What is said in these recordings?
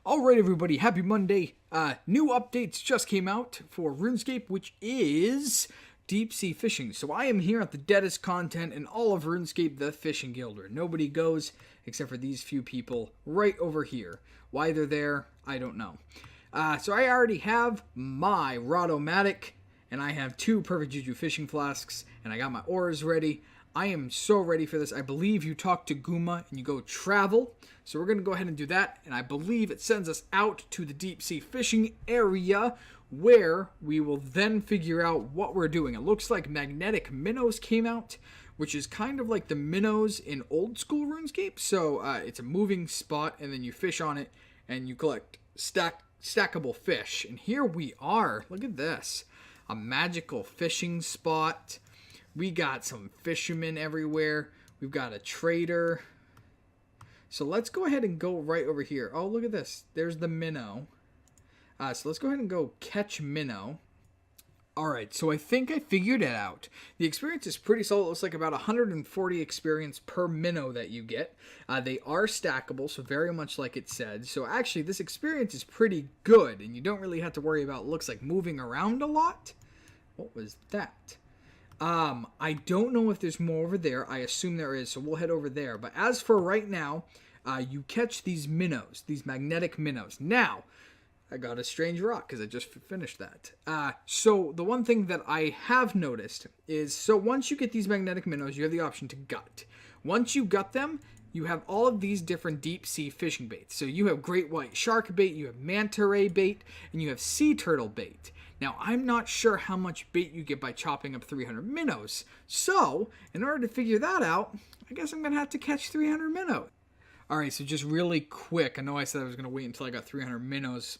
Alright everybody, happy Monday. New updates just came out for Runescape, which is deep sea fishing. So I am here at the deadest content in all of Runescape, the Fishing Guild, where nobody goes except for these few people right over here. Why they're there, I don't know. So I already have my Rod-O-Matic, and I have 2 Perfect Juju fishing flasks, and I got my oars ready. I am so ready for this. I believe you talk to Guma and you go travel. So we're going to go ahead and do that. And I believe it sends us out to the deep sea fishing area where we will then figure out what we're doing. It looks like magnetic minnows came out, which is kind of like the minnows in old school RuneScape. So it's a moving spot and then you fish on it and you collect stackable fish. And here we are. Look at this. A magical fishing spot. We got some fishermen everywhere. We've got a trader. So let's go ahead and go right over here. Oh, look at this. There's the minnow. So let's go ahead and go catch minnow. Alright, so I think I figured it out. The experience is pretty solid. It looks like about 140 experience per minnow that you get. They are stackable, so very much like it said. So actually, this experience is pretty good, and you don't really have to worry about, looks like, moving around a lot. What was that? I don't know if there's more over there. I assume there is, so we'll head over there. But as for right now, you catch these minnows, these magnetic minnows. Now, I got a strange rock because I just finished that. So the one thing that I have noticed is, so once you get these magnetic minnows, you have the option to gut. Once you gut them, you have all of these different deep sea fishing baits. So you have great white shark bait, you have manta ray bait, and you have sea turtle bait. Now, I'm not sure how much bait you get by chopping up 300 minnows. So, in order to figure that out, I guess I'm going to have to catch 300 minnows. Alright, so just really quick, I know I said I was going to wait until I got 300 minnows.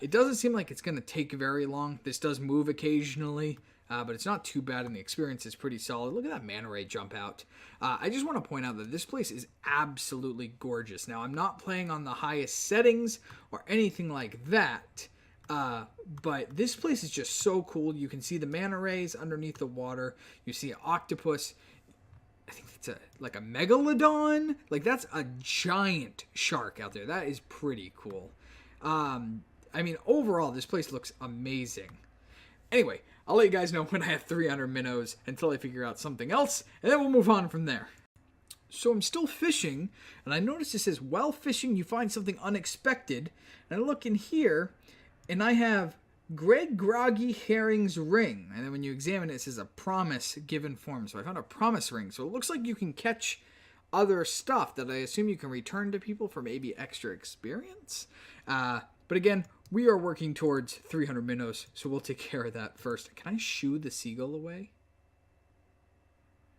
It doesn't seem like it's going to take very long. This does move occasionally, but it's not too bad, and the experience is pretty solid. Look at that manta ray jump out. I just want to point out that this place is absolutely gorgeous. Now, I'm not playing on the highest settings or anything like that. But this place is just so cool. You can see the manta rays underneath the water. You see an octopus. I think it's like a megalodon. Like, that's a giant shark out there. That is pretty cool. I mean, overall, this place looks amazing. Anyway, I'll let you guys know when I have 300 minnows until I figure out something else, and then we'll move on from there. So I'm still fishing, and I notice it says, while fishing, you find something unexpected. And I look in here, and I have Greg Groggy Herring's ring. And then when you examine it, it says a promise given form. So I found a promise ring. So it looks like you can catch other stuff that I assume you can return to people for maybe extra experience. But again, we are working towards 300 minnows, so we'll take care of that first. Can I shoo the seagull away?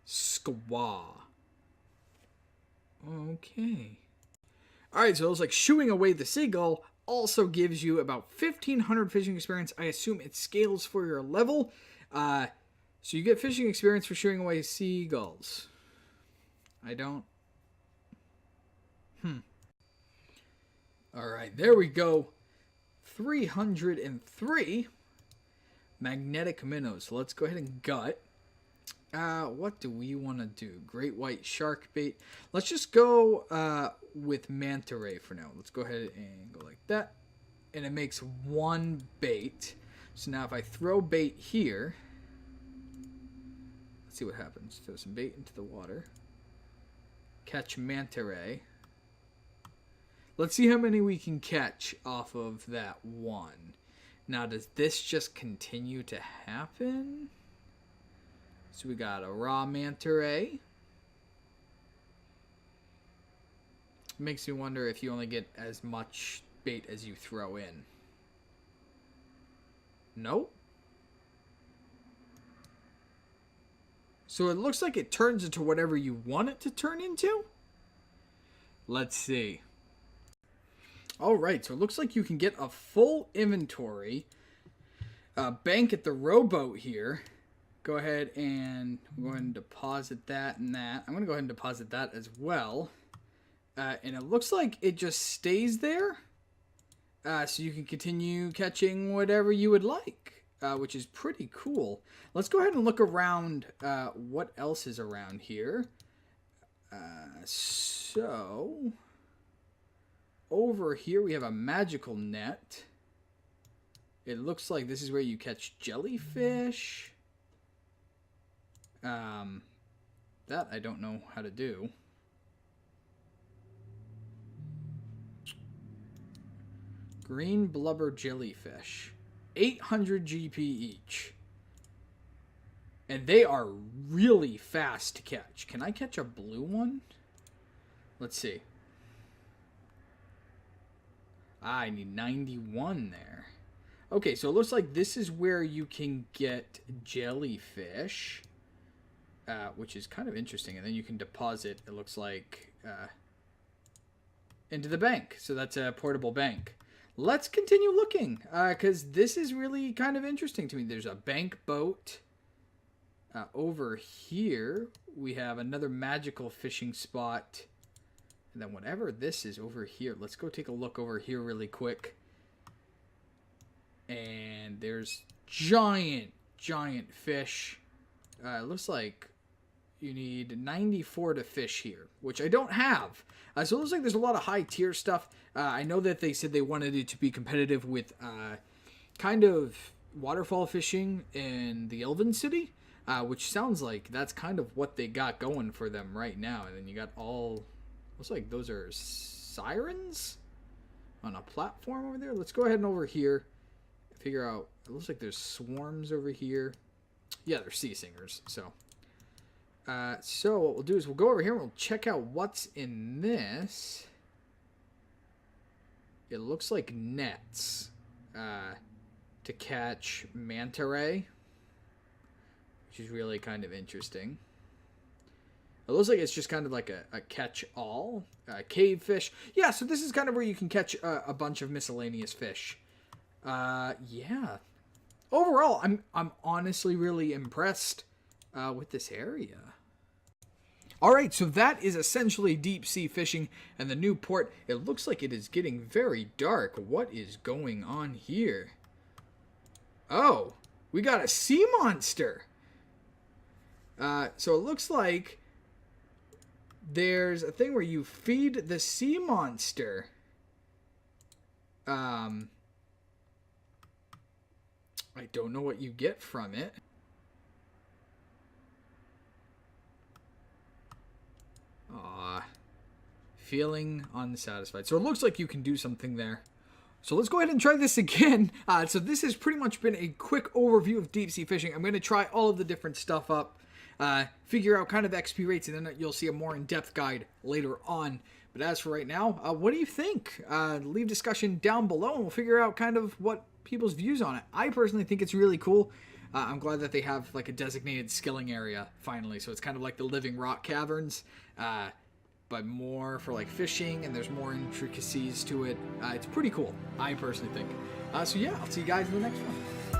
Squaw. Okay. Alright, so it looks like shooing away the seagull also gives you about 1,500 fishing experience. I assume it scales for your level. So you get fishing experience for shooing away seagulls. I don't... Alright, there we go. 303 magnetic minnows. So let's go ahead and gut. What do we want to do? Great white shark bait. Let's just go with manta ray for now. Let's go ahead and go like that. And it makes 1 bait. So now if I throw bait here, let's see what happens. Throw some bait into the water. Catch manta ray. Let's see how many we can catch off of that 1. Now, does this just continue to happen? So we got a raw manta ray. Makes me wonder if you only get as much bait as you throw in. Nope. So it looks like it turns into whatever you want it to turn into. Let's see. Alright, so it looks like you can get a full inventory. Bank at the rowboat here. Go ahead and go ahead and deposit that and that. I'm going to go ahead and deposit that as well. And it looks like it just stays there. So you can continue catching whatever you would like, which is pretty cool. Let's go ahead and look around what else is around here. So over here we have a magical net. It looks like this is where you catch jellyfish. That I don't know how to do. Green blubber jellyfish. 800 GP each. And they are really fast to catch. Can I catch a blue one? Let's see. I need 91 there. Okay, so it looks like this is where you can get jellyfish. Which is kind of interesting. And then you can deposit, it looks like, into the bank. So that's a portable bank. Let's continue looking, because this is really kind of interesting to me. There's a bank boat. Over here, we have another magical fishing spot. And then whatever this is over here, let's go take a look over here really quick. And there's giant fish. It looks like you need 94 to fish here, which I don't have. So it looks like there's a lot of high tier stuff. I know that they said they wanted it to be competitive with kind of waterfall fishing in the Elven City, which sounds like that's kind of what they got going for them right now. And then you got all, looks like those are sirens on a platform over there. Let's go ahead and over here figure out, it looks like there's swarms over here. Yeah, they're sea singers. So what we'll do is we'll go over here and we'll check out what's in this. It looks like nets to catch manta ray, which is really kind of interesting. It looks like it's just kind of like a catch-all. Cave fish. Yeah, so this is kind of where you can catch a bunch of miscellaneous fish. Yeah. Overall, I'm honestly really impressed with this area. Alright, so that is essentially deep sea fishing and the new port. It looks like it is getting very dark. What is going on here? Oh, we got a sea monster. So it looks like there's a thing where you feed the sea monster. I don't know what you get from it. Feeling unsatisfied. So it looks like you can do something there. So let's go ahead and try this again. So this has pretty much been a quick overview of deep sea fishing. I'm going to try all of the different stuff up, figure out kind of XP rates, and then you'll see a more in-depth guide later on. But as for right now, what do you think? Leave discussion down below and we'll figure out kind of what people's views on it. I personally think it's really cool. I'm glad that they have like a designated skilling area finally. So it's kind of like the living rock caverns, but more for like fishing, and there's more intricacies to it. It's pretty cool, I personally think. So yeah, I'll see you guys in the next one.